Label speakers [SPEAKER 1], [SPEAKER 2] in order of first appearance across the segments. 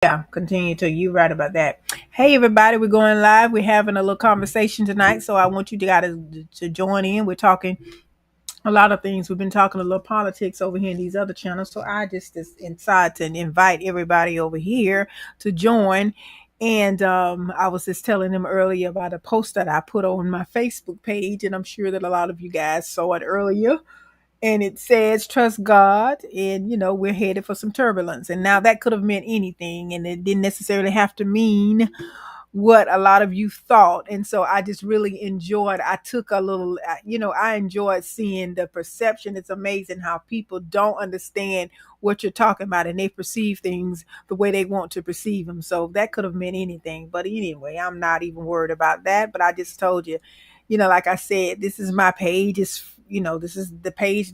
[SPEAKER 1] Yeah, continue to. You right about that. Hey, everybody, we're going live. We're having a little conversation tonight, so I want you to guys to join in. We're talking a lot of things. We've been talking a little politics over here in these other channels, so I just inside to invite everybody over here to join. And I was just telling them earlier about a post that I put on my Facebook page, and I'm sure that a lot of you guys saw it earlier, and it says trust God, and we're headed for some turbulence. And now that could have meant anything, and it didn't necessarily have to mean what a lot of you thought. And so I just really enjoyed, I took a little, I enjoyed seeing the perception. It's amazing how people don't understand what you're talking about, and they perceive things the way they want to perceive them. So that could have meant anything, but anyway, I'm not even worried about that. But I just told you, like I said, this is my page. This is the page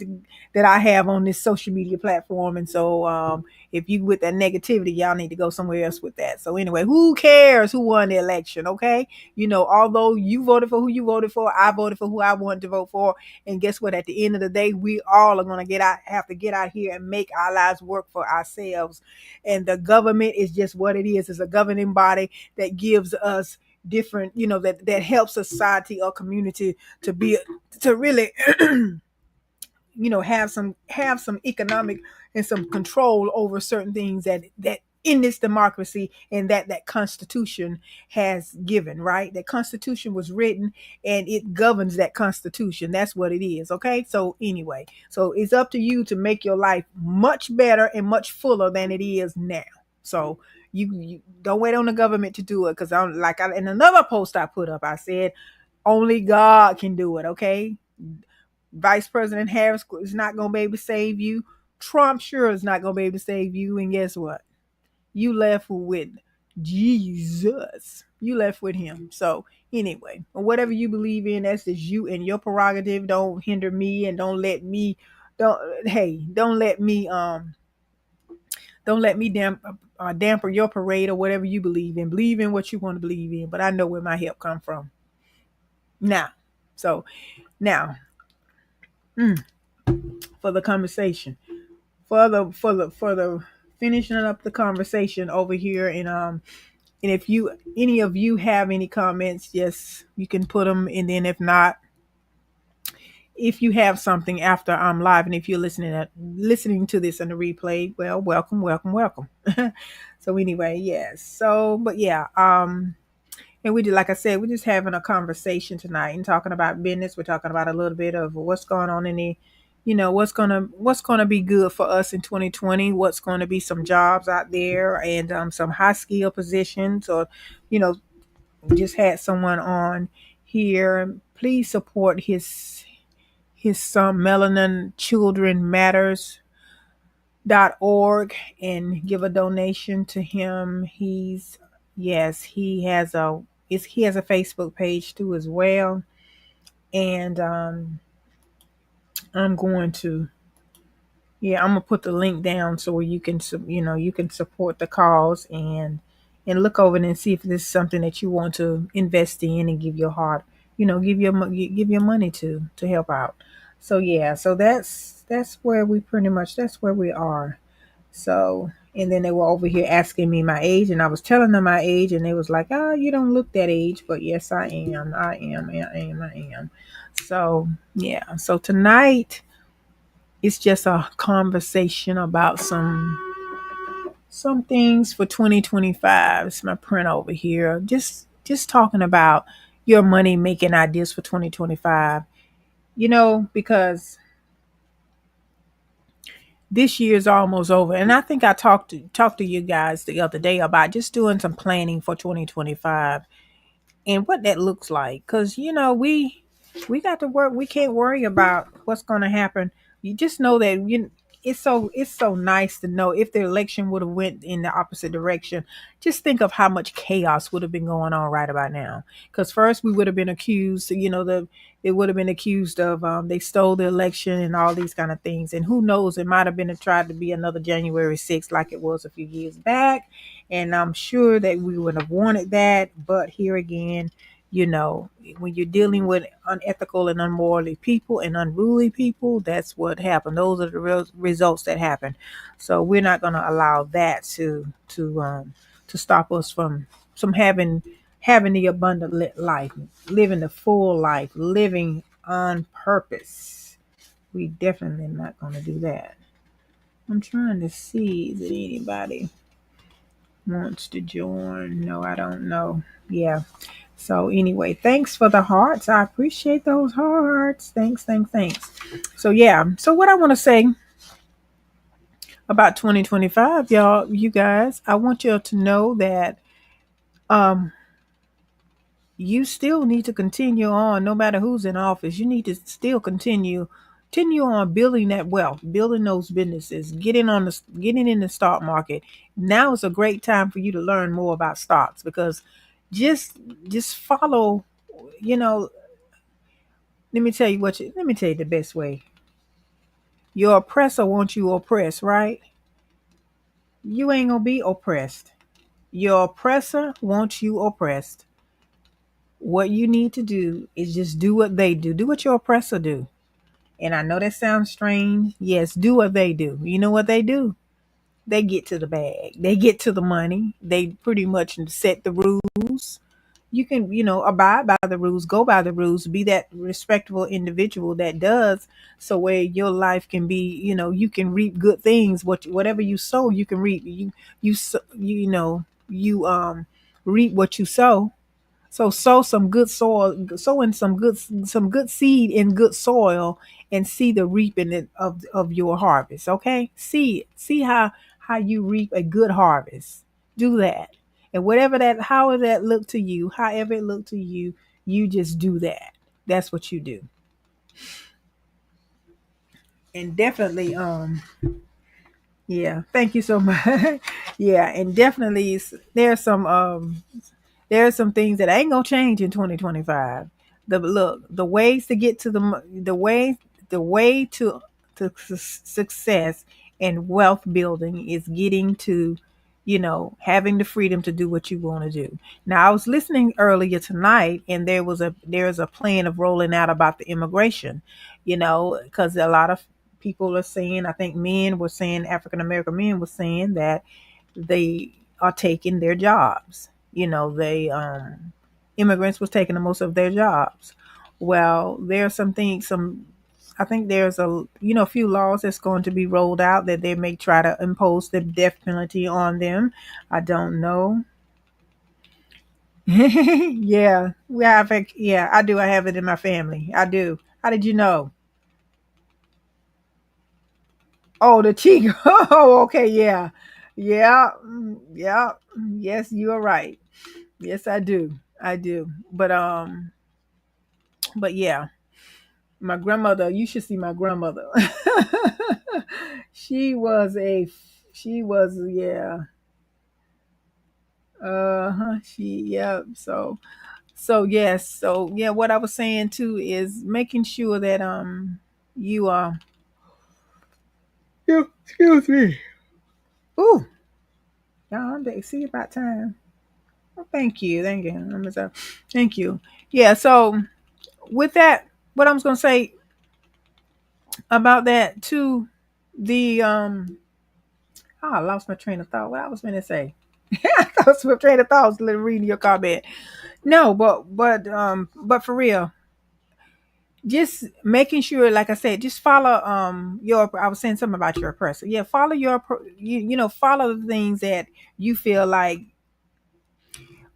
[SPEAKER 1] that I have on this social media platform. And so if you with that negativity, y'all need to go somewhere else with that. So anyway, who cares who won the election? Okay. Although you voted for who you voted for, I voted for who I wanted to vote for. And guess what? At the end of the day, we all are going to have to get out here and make our lives work for ourselves. And the government is just what it is. It's a governing body that gives us different, that helps society or community to really have some economic and some control over certain things that in this democracy, and that constitution has given. Right, that constitution was written, and it governs that constitution. That's what it is. Okay, so anyway, so it's up to you to make your life much better and much fuller than it is now. So you don't wait on the government to do it, because in another post I put up, I said only God can do it. Okay, Vice President Harris is not going to be able to save you. Trump sure is not going to be able to save you. And guess what? You left with Jesus. You left with him. So anyway, whatever you believe in, that's just you and your prerogative. Don't hinder me, and don't let me damper your parade or whatever you believe in. Believe in what you want to believe in. But I know where my help come from. Now, so now, for the conversation, for the finishing up the conversation over here. And if any of you have any comments, yes, you can put them. And then if not, if you have something after I'm live, and if you're listening to this in the replay, well, welcome, welcome, welcome. So anyway, yes. So, but yeah, and we did, like I said, we're just having a conversation tonight and talking about business. We're talking about a little bit of what's going on in the, what's gonna be good for us in 2020. What's going to be some jobs out there, and some high skill positions, or you know, just had someone on here. Please support his son Melanin Children Matters.org and give a donation to him. Yes, he has a Facebook page too as well. And I'm going to I'm gonna put the link down so you can you can support the cause, and look over it and see if this is something that you want to invest in and give your heart, give your money to help out. So yeah, so that's where that's where we are. So, and then they were over here asking me my age, and I was telling them my age, and they was like, "Oh, you don't look that age," but yes, I am. I am. So yeah, so tonight it's just a conversation about some things for 2025. It's my print over here. Just talking about your money making ideas for 2025. Because this year is almost over, and I think I talked to you guys the other day about just doing some planning for 2025 and what that looks like. Because we got to work. We can't worry about what's going to happen. You just know that it's so nice to know if the election would have went in the opposite direction. Just think of how much chaos would have been going on right about now. Because first we would have been accused, they would have been accused of they stole the election and all these kind of things. And who knows, it might have been tried to be another January 6th like it was a few years back. And I'm sure that we would have wanted that. But here again, You know, when you're dealing with unethical and unmorally people and unruly people, that's what happened. Those are the real results that happen. So we're not going to allow that to stop us from having the abundant life, living the full life, living on purpose. We definitely not going to do that. I'm trying to see if anybody wants to join. No, I don't know. Yeah. So anyway, thanks for the hearts. I appreciate those hearts. Thanks, thanks, thanks. So yeah. So what I want to say about 2025, y'all, you guys, I want you all to know that um you still need to continue on no matter who's in office. You need to still continue on building that wealth, building those businesses, getting in the stock market. Now is a great time for you to learn more about stocks, because just just follow, you know, let me tell you the best way. Your oppressor wants you oppressed, right? You ain't gonna be oppressed. Your oppressor wants you oppressed. What you need to do is just do what they do. Do what your oppressor do. And I know that sounds strange. Yes, do what they do. You know what they do? They get to the bag. They get to the money. They pretty much set the rules. You can, abide by the rules, go by the rules, be that respectable individual that does, so where your life can be, you can reap good things. Whatever you sow, you can reap. You reap what you sow. So sow some good soil, sow in some good seed in good soil, and see the reaping of your harvest. Okay, see how you reap a good harvest. Do that, and however that look to you, however it look to you, you just do that. That's what you do, and definitely, yeah. Thank you so much. Yeah, and definitely, there are some things that ain't gonna change in 2025. The ways to get to the way to success and wealth building is getting to, having the freedom to do what you want to do. Now, I was listening earlier tonight, and there's a plan of rolling out about the immigration, because a lot of people are saying, I think men were saying, African American men were saying that they are taking their jobs. They immigrants was taking the most of their jobs. Well, there are some things, I think there's a few laws that's going to be rolled out that they may try to impose the death penalty on them. I don't know. Yeah, yeah, I do. I have it in my family. I do. How did you know? Oh, the cheek. Oh, okay, yeah, yeah, yeah. Yes, you are right. Yes, I do. I do. But yeah, my grandmother. You should see my grandmother. she was a. She was, yeah. She, yeah. So yes. So yeah. What I was saying too is making sure that you are. Excuse me. Ooh, y'all. See about time. Well, thank you. Thank you. Thank you. Yeah. So with that, what I was gonna say about that too, the oh, I lost my train of thought. What I was going to say? I lost my train of thought. I was reading your comment. No, but for real, just making sure, like I said, just follow your. I was saying something about your oppressor. Yeah, follow follow the things that you feel like.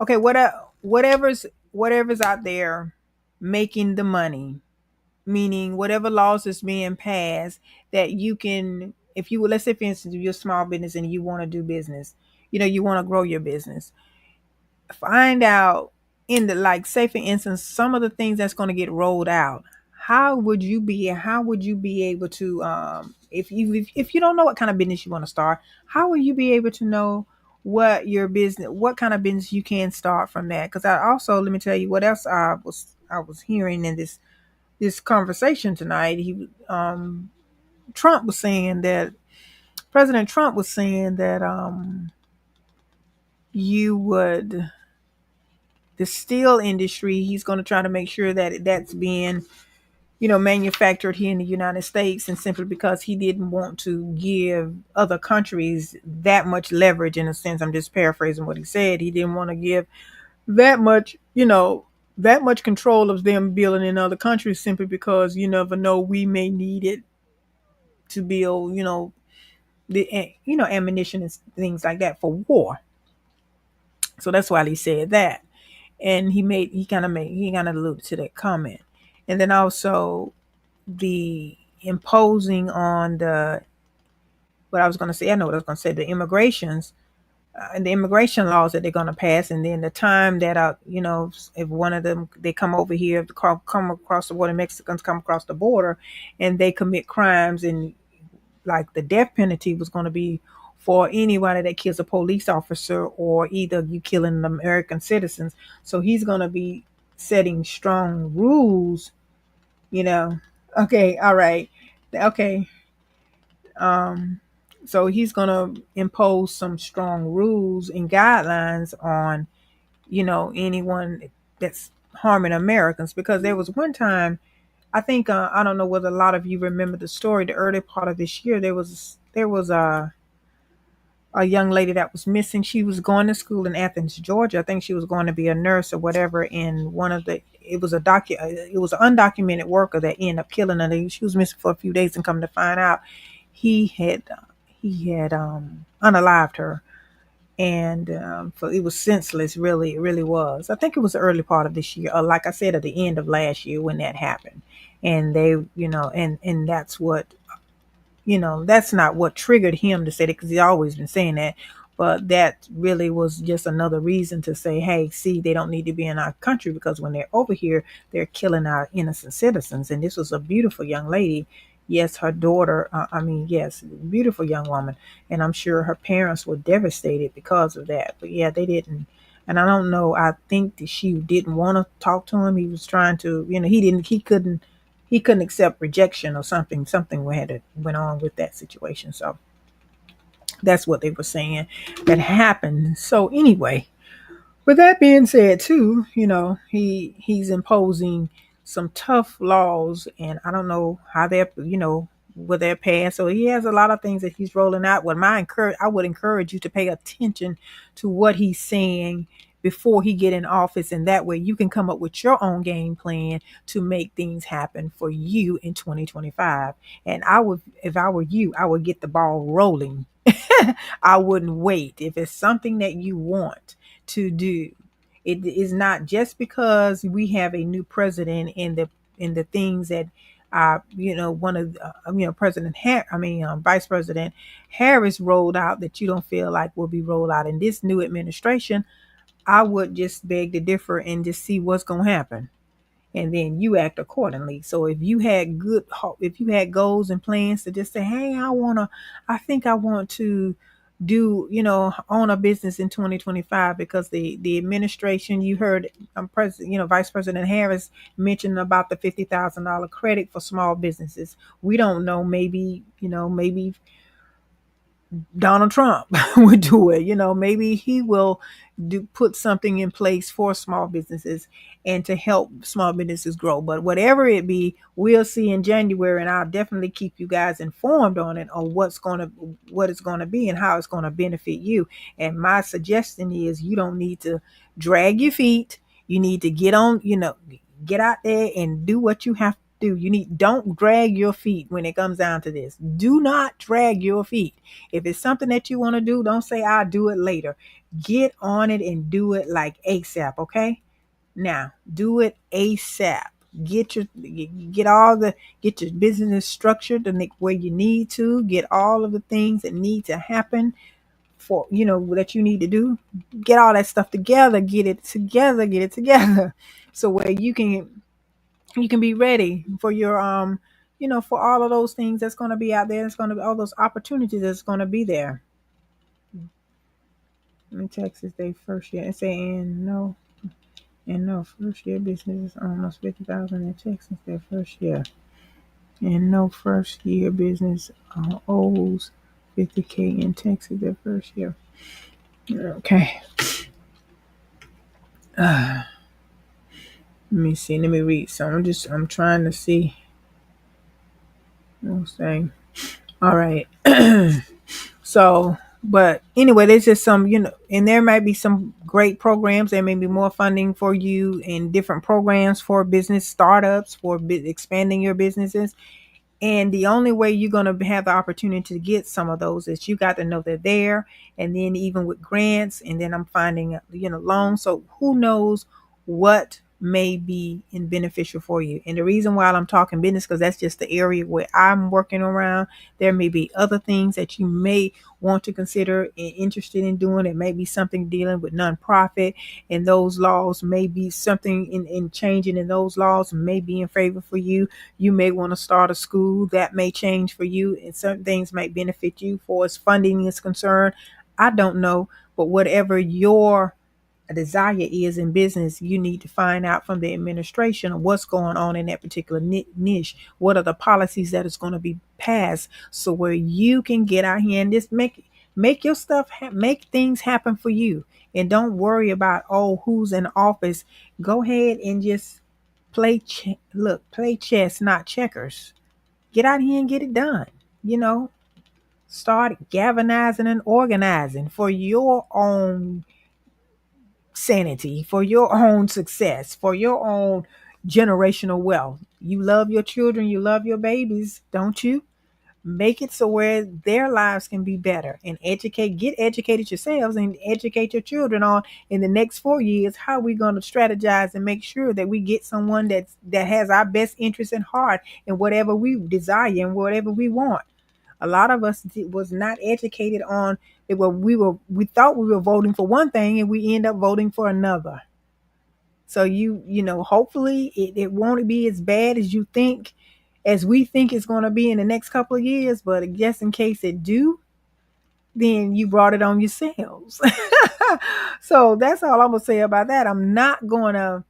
[SPEAKER 1] Okay, whatever's out there making the money, meaning whatever laws is being passed, that you can, if you, let's say for instance, if you're a small business and you want to do business, you want to grow your business, find out, in the, like, say for instance, some of the things that's going to get rolled out. How would you be able to, if you don't know what kind of business you want to start, how will you be able to know what kind of business you can start from that? Because I also, let me tell you what else I was hearing in this conversation tonight. Trump was saying that President Trump was saying that you would the steel industry, he's going to try to make sure that that's being, manufactured here in the United States. And simply because he didn't want to give other countries that much leverage, in a sense, I'm just paraphrasing what he said. He didn't want to give that much, that much control of them building in other countries, simply because you never know, we may need it to build, ammunition and things like that for war. So that's why he said that. And he kind of alluded to that comment. And then also the imposing on the, what I was going to say, I know what I was going to say, the immigrations and the immigration laws that they're going to pass. And then the time that, if one of them, they come over here, come across the border, Mexicans come across the border and they commit crimes, and like the death penalty was going to be for anybody that kills a police officer, or either you killing American citizens. So he's going to be setting strong rules, you know. Okay, all right. Okay. Um so he's going to impose some strong rules and guidelines on, anyone that's harming Americans, because there was one time, I think, I don't know whether a lot of you remember the story. The early part of this year, there was a young lady that was missing. She was going to school in Athens, Georgia. I think she was going to be a nurse or whatever. And it was it was an undocumented worker that ended up killing her. She was missing for a few days, and come to find out, he had unalived her. And it was senseless, really, it really was. I think it was the early part of this year, or like I said, at the end of last year when that happened. And they, and that's not what triggered him to say that, because he's always been saying that. But that really was just another reason to say, hey, see, they don't need to be in our country, because when they're over here, they're killing our innocent citizens. And this was a beautiful young lady. Yes, her daughter, yes, beautiful young woman. And I'm sure her parents were devastated because of that. But yeah, they didn't. And I don't know, I think that she didn't want to talk to him. He was trying to, he couldn't accept rejection or something. Something went on with that situation. So that's what they were saying that happened. So anyway, with that being said, too, he's imposing some tough laws, and I don't know how they're, will they're passed. So he has a lot of things that he's rolling out. I would encourage you to pay attention to what he's saying before he get in office, and that way you can come up with your own game plan to make things happen for you in 2025. And if I were you, I would get the ball rolling. I wouldn't wait. If it's something that you want to do, it is not just because we have a new president in the things that one of Vice President Harris rolled out, that you don't feel like will be rolled out in this new administration. I would just beg to differ and just see what's going to happen, and then you act accordingly. So if you had goals and plans to just say, hey, I think I want to do, own a business in 2025, because the administration, you heard, Vice President Harris mentioned about the $50,000 credit for small businesses. We don't know, maybe Donald Trump would do it. Maybe he will put something in place for small businesses and to help small businesses grow. But whatever it be, we'll see in January, and I'll definitely keep you guys informed on it, on what it's gonna be and how it's gonna benefit you. And my suggestion is, you don't need to drag your feet. You need to get out there and do what you have to do. Don't drag your feet when it comes down to this. Do not drag your feet. If it's something that you want to do, don't say I'll do it later. Get on it and do it like ASAP, okay? Now, do it ASAP. Get your business structured where you need to. Get all of the things that need to happen for, that you need to do. Get all that stuff together. Get it together. So where you can be ready for your for all of those things that's going to be out there. It's going to be all those opportunities that's going to be there. In Texas, they first year, it's saying no first year business is almost 50,000 in Texas. Their first year, and no first year business owes 50K in Texas. Their first year. Okay. Let me see. Let me read some. I'm trying to see. I'm saying. All right. So, but anyway, there's just some, and there might be some great programs. There may be more funding for you and different programs for business startups, for expanding your businesses. And the only way you're going to have the opportunity to get some of those is you got to know they're there. And then even with grants, and then I'm finding, loans. So who knows what may be in beneficial for you. And the reason why I'm talking business, because that's just the area where I'm working around. There may be other things that you may want to consider and interested in doing. It may be something dealing with nonprofit, and those laws may be something in changing, and those laws may be in favor for you. You may want to start a school that may change for you, and certain things might benefit you for as funding is concerned. I don't know, but whatever your desire is in business, you need to find out from the administration of what's going on in that particular niche. What are the policies that is going to be passed, so where you can get out here and just make your stuff make things happen for you, and don't worry about who's in office. Go ahead and just play chess, not checkers. Get out here and get it done. You know, start galvanizing and organizing for your own sanity, for your own success, for your own generational wealth. You love your children, you love your babies, don't you? Make it so where their lives can be better, and get educated yourselves and educate your children on in the next 4 years how we're going to strategize and make sure that we get someone that has our best interest in heart and whatever we desire and whatever we want. A lot of us was not educated on it. We thought we were voting for one thing and we end up voting for another. So hopefully it won't be as bad as you think, as we think it's going to be in the next couple of years. But just in case it do, then you brought it on yourselves. So that's all I'm gonna say about that. I'm not gonna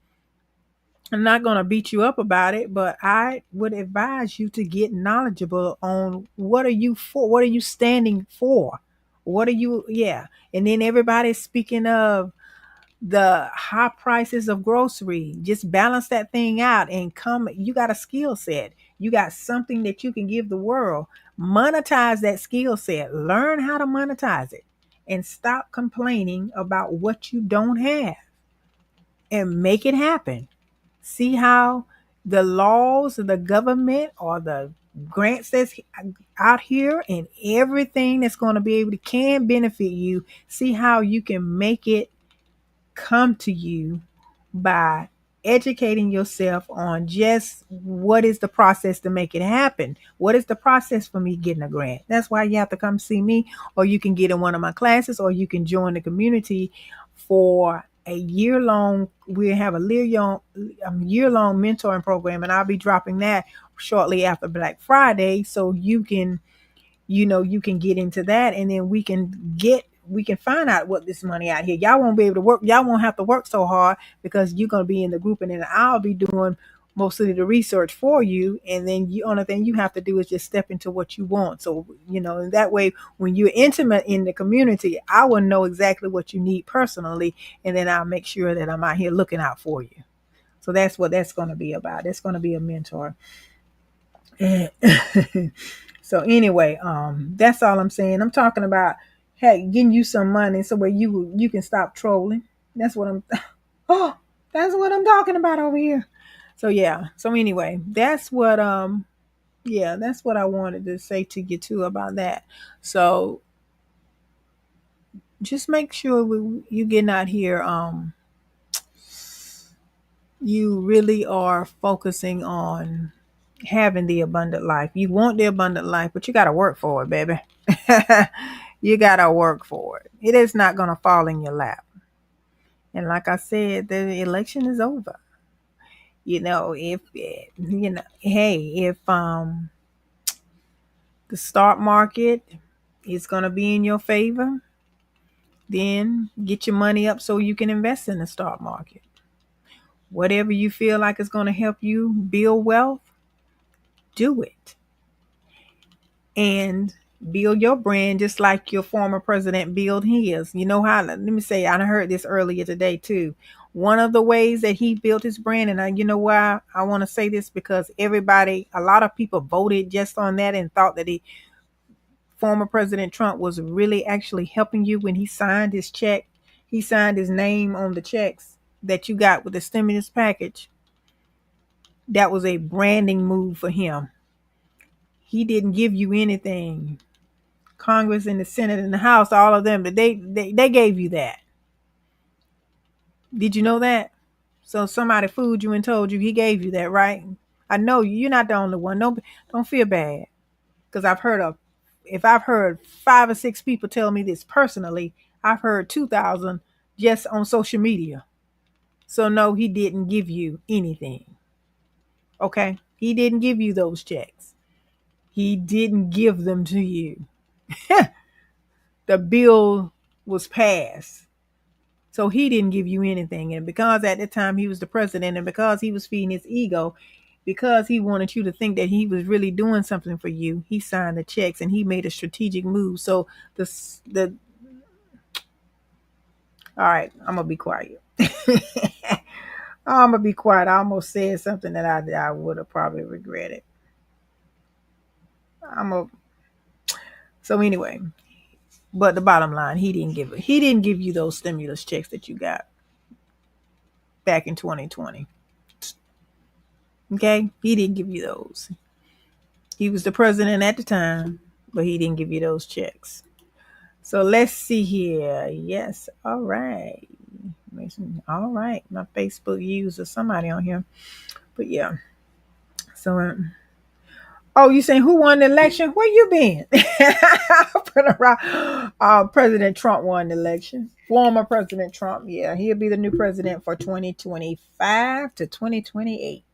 [SPEAKER 1] beat you up about it, but I would advise you to get knowledgeable on what are you for, what are you standing for, what are you, yeah. And then everybody's speaking of the high prices of grocery. Just balance that thing out and come. You got a skill set. You got something that you can give the world. Monetize that skill set. Learn how to monetize it, and stop complaining about what you don't have, and make it happen. See how the laws of the government or the grants that's out here and everything that's going to be able to can benefit you. See how you can make it come to you by educating yourself on just what is the process to make it happen. What is the process for me getting a grant? That's why you have to come see me, or you can get in one of my classes, or you can join the community for a year long. We have a year long mentoring program, and I'll be dropping that shortly after Black Friday, so you can get into that, and then we can find out what this money out here. Y'all won't be able to work. Y'all won't have to work so hard because you're going to be in the group, and then I'll be doing most of the research for you. And then the only thing you have to do is just step into what you want. So, and that way, when you're intimate in the community, I will know exactly what you need personally. And then I'll make sure that I'm out here looking out for you. So that's what that's going to be about. It's going to be a mentor. So anyway, that's all I'm saying. I'm talking about, hey, getting you some money so where you can stop trolling. That's what I'm oh, that's what I'm talking about over here. So yeah. So anyway, that's what I wanted to say to you too about that. So just make sure you getting out here, you really are focusing on having the abundant life. You want the abundant life, but you got to work for it, baby. You got to work for it. It is not going to fall in your lap. And like I said, the election is over. If the stock market is going to be in your favor, then get your money up so you can invest in the stock market. Whatever you feel like is going to help you build wealth, do it. And build your brand just like your former president built his. You know how, let me say, I heard this earlier today too. One of the ways that he built his brand, and you know why I want to say this, because a lot of people voted just on that and thought that former President Trump was really actually helping you when he signed his check. He signed his name on the checks that you got with the stimulus package. That was a branding move for him. He didn't give you anything. Congress and the Senate and the House, all of them, they gave you that. Did you know that? So somebody fooled you and told you he gave you that, right? I know you're not the only one. Don't feel bad, because if I've heard 5 or 6 people tell me this personally, I've heard 2,000 just on social media. So no, he didn't give you anything. Okay, he didn't give you those checks. He didn't give them to you. The bill was passed. So he didn't give you anything. And because at the time he was the president, and because he was feeding his ego, because he wanted you to think that he was really doing something for you, he signed the checks and he made a strategic move. So the all right, I'm gonna be quiet. I'm gonna be quiet. I almost said something that I would have probably regretted. So anyway, but the bottom line, he didn't give you those stimulus checks that you got back in 2020. Okay, he didn't give you those. He was the president at the time, but he didn't give you those checks. So let's see here. Yes, all right. All right, my Facebook user, somebody on here, but yeah. So oh, you saying who won the election? Where you been? President Trump won the election. Former President Trump, yeah, he'll be the new president for 2025 to 2028.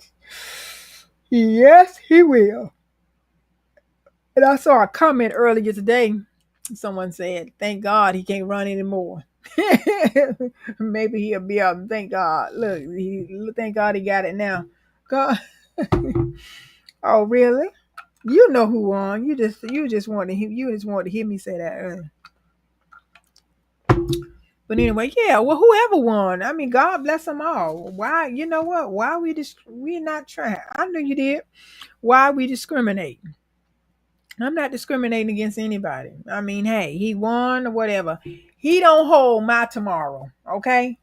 [SPEAKER 1] Yes, he will. And I saw a comment earlier today. Someone said, "Thank God he can't run anymore." Maybe he'll be up. Thank God. Thank God he got it now. God. Oh, really? You know who won. You just wanted to hear me say that earlier. But anyway, yeah. Well, whoever won, I mean, God bless them all. Why? You know what? Why we not trying? I knew you did. Why we discriminate? I'm not discriminating against anybody. I mean, hey, he won or whatever. He don't hold my tomorrow. Okay,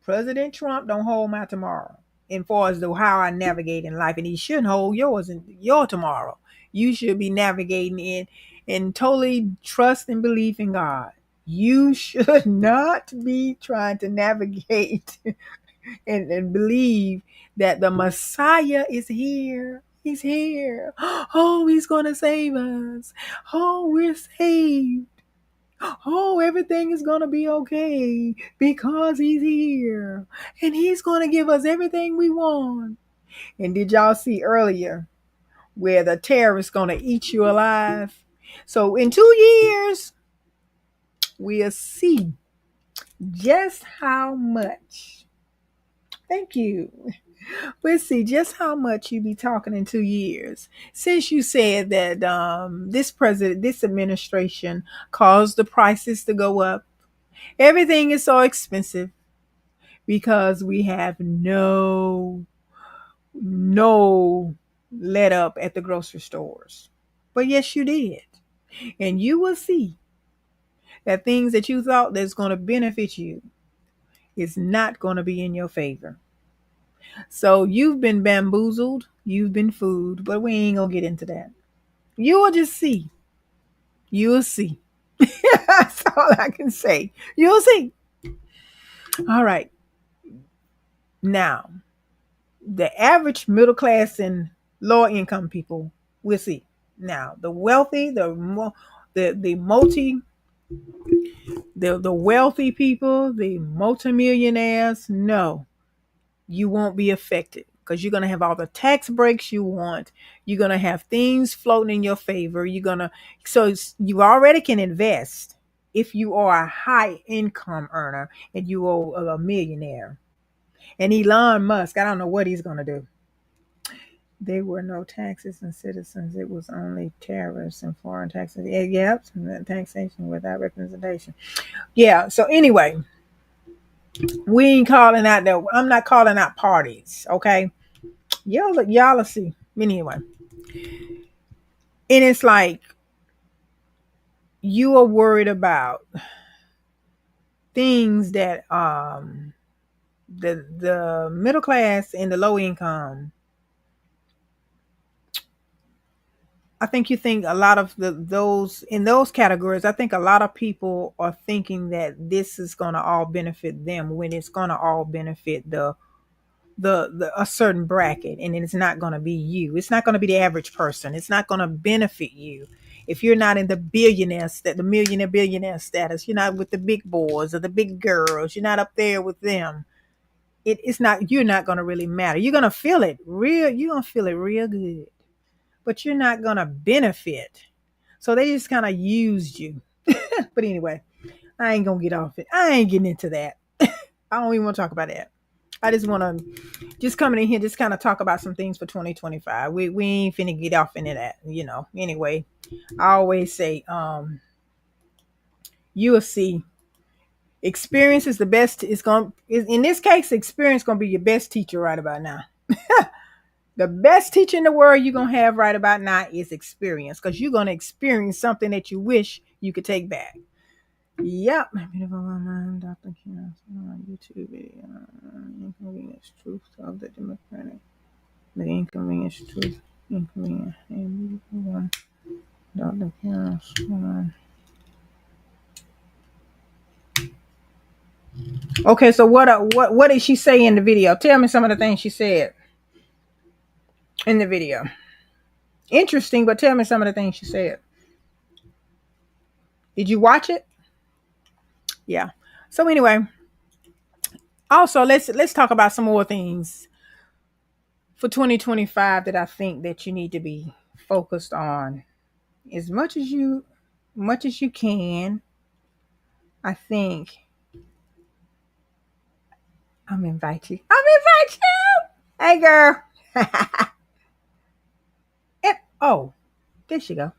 [SPEAKER 1] President Trump don't hold my tomorrow. And far as how I navigate in life, and he shouldn't hold yours and your tomorrow. You should be navigating in totally trust and belief in God. You should not be trying to navigate and believe that the Messiah is here. He's here. Oh, he's going to save us. Oh, we're saved. Oh, everything is going to be okay because he's here. And he's going to give us everything we want. And did y'all see earlier where the terrorist's going to eat you alive? So in 2 years, we'll see just how much. Thank you. We'll see just how much you be talking in 2 years. Since you said that this administration caused the prices to go up. Everything is so expensive because we have no let up at the grocery stores. But yes, you did. And you will see that things that you thought that's going to benefit you is not going to be in your favor. So you've been bamboozled, you've been fooled, but we ain't gonna get into that. You will just see. You'll see. That's all I can say. You'll see. All right. Now, the average middle class and lower income people, we'll see. Now, the wealthy, the wealthy people, the multimillionaires, no, you won't be affected because you're going to have all the tax breaks you want. You're going to have things floating in your favor. So you already can invest if you are a high income earner and you are a millionaire. And Elon Musk, I don't know what he's going to do. There were no taxes and citizens. It was only tariffs and foreign taxes. Yep, taxation without representation. Yeah. So anyway, We ain't calling out that. I'm not calling out parties. Okay. Y'all will see. Anyway. And it's like you are worried about things that the middle class and the low income. I think you think a lot of those in those categories. I think a lot of people are thinking that this is going to all benefit them when it's going to all benefit the a certain bracket, and it's not going to be you. It's not going to be the average person. It's not going to benefit you if you're not in the billionaires, that the millionaire billionaire status. You're not with the big boys or the big girls. You're not up there with them. It's not. You're not going to really matter. You're going to feel it real. You're going to feel it real good, but you're not going to benefit. So they just kind of used you. But anyway, I ain't gonna get off it. I ain't getting into that. I don't even want to talk about that. I just want to just coming in here, just kind of talk about some things for 2025. We ain't finna get off into that, Anyway, I always say, you'll see. Experience is the best. In this case, experience gonna be your best teacher right about now. The best teacher in the world you're gonna have right about now is experience, because you're gonna experience something that you wish you could take back. Yep. Beautiful woman, Dr. Karen on YouTube video. Inconvenience truth of the Democratic. The inconvenience truth. Inconvenience. And beautiful one. Dr. Karen. Okay, so what did she say in the video? Tell me some of the things she said in the video. Interesting, but tell me some of the things she said. Did you watch it? Yeah. So anyway, also let's talk about some more things for 2025 that I think that you need to be focused on as much as you can. I think I'm invite you. Hey girl. Oh, there she go.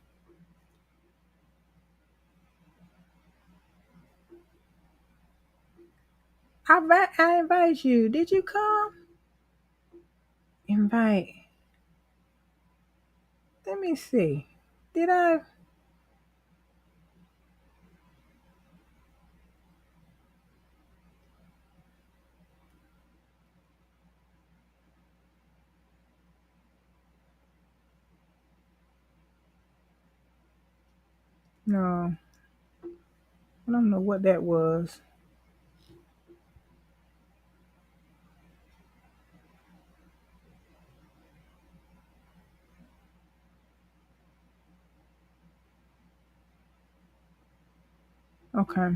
[SPEAKER 1] I invite you. Did you come? Invite. Let me see. Did I? No. I don't know what that was. Okay.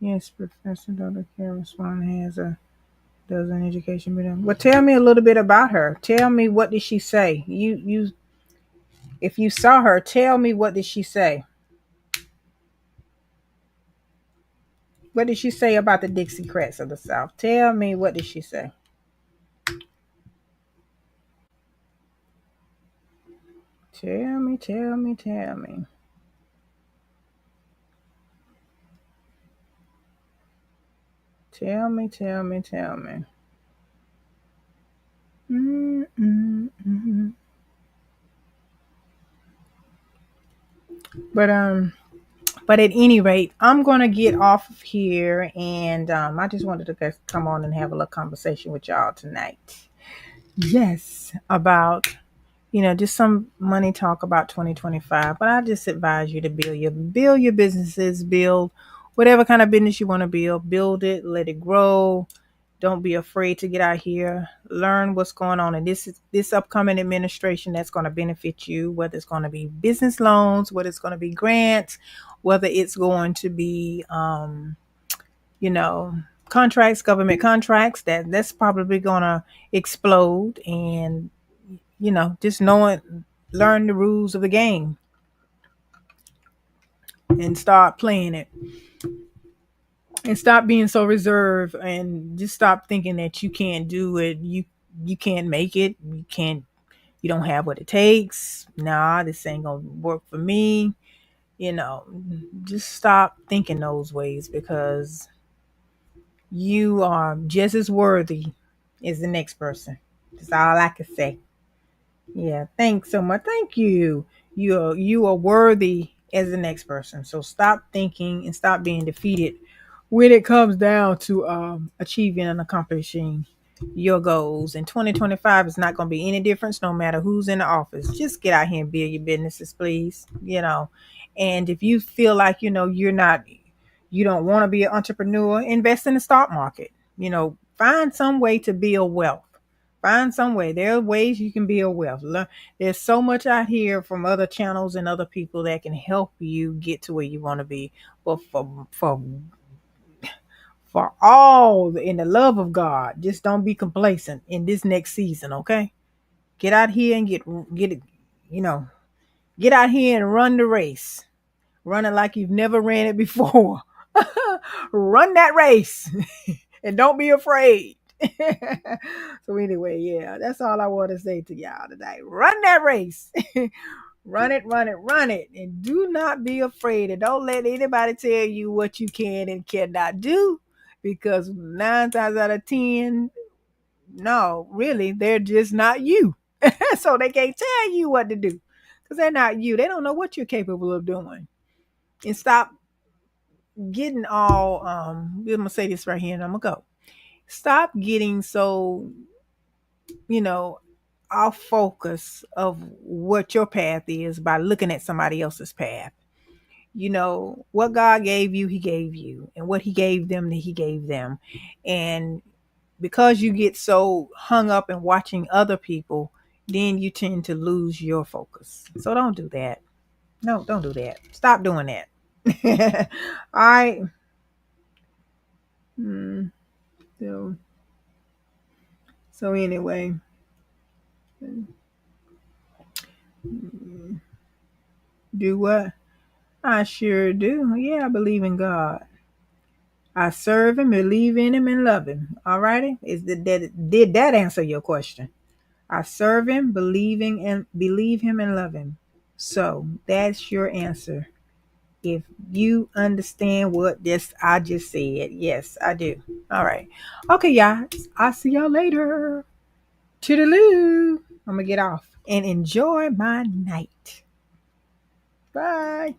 [SPEAKER 1] Yes, Professor Dr. Karen Swan does an education meeting. Well, tell me a little bit about her. Tell me, what did she say? You if you saw her, tell me, what did she say? What did she say about the Dixiecrats of the South? Tell me, what did she say? Tell me, tell me, tell me. Tell me, tell me, tell me. Mm-mm-mm. But at any rate, I'm gonna get off of here, and I just wanted to come on and have a little conversation with y'all tonight. Yes, about just some money talk about 2025. But I just advise you to build your businesses, build whatever kind of business you want to build it, let it grow. Don't be afraid to get out here, learn what's going on in this upcoming administration that's going to benefit you, whether it's going to be business loans, whether it's going to be grants, whether it's going to be you know, contracts, government contracts, that's probably going to explode. And just learn the rules of the game and start playing it, and stop being so reserved, and just stop thinking that you can't do it. You can't make it. You don't have what it takes. Nah, this ain't gonna work for me. You know, just stop thinking those ways, because you are just as worthy as the next person. That's all I can say. Yeah, thanks so much. Thank you. You are worthy as the next person. So stop thinking and stop being defeated when it comes down to achieving and accomplishing your goals. And 2025 is not going to be any difference no matter who's in the office. Just get out here and build your businesses, please. And if you feel like, you don't want to be an entrepreneur, invest in the stock market. Find some way to build wealth. Find some way. There are ways you can build wealth. There's so much out here from other channels and other people that can help you get to where you want to be. But for all in the love of God, just don't be complacent in this next season, okay? Get out here and get it, you know, get out here and run the race. Run it like you've never ran it before. Run that race and don't be afraid. So anyway, yeah, that's all I want to say to y'all today. Run that race. Run it, run it, run it. And do not be afraid. And don't let anybody tell you what you can and cannot do. Because 9 times out of 10, no, really, they're just not you. So they can't tell you what to do. Because they're not you. They don't know what you're capable of doing. And stop getting all I'm gonna say this right here and I'm gonna go. Stop getting so, you know, off focus of what your path is by looking at somebody else's path. What God gave you, He gave you, and what He gave them, He gave them. And because you get so hung up in watching other people, then you tend to lose your focus. So don't do that. No, don't do that. Stop doing that. All right. So, so anyway, do what? I sure do. Yeah, I believe in God. I serve Him, believe in Him, and love Him. All righty? Did that answer your question? I serve Him, believe Him, and love Him. So that's your answer. If you understand what I just said, yes, I do. All right. Okay, y'all. I'll see y'all later. Toodaloo. I'm gonna get off and enjoy my night. Bye.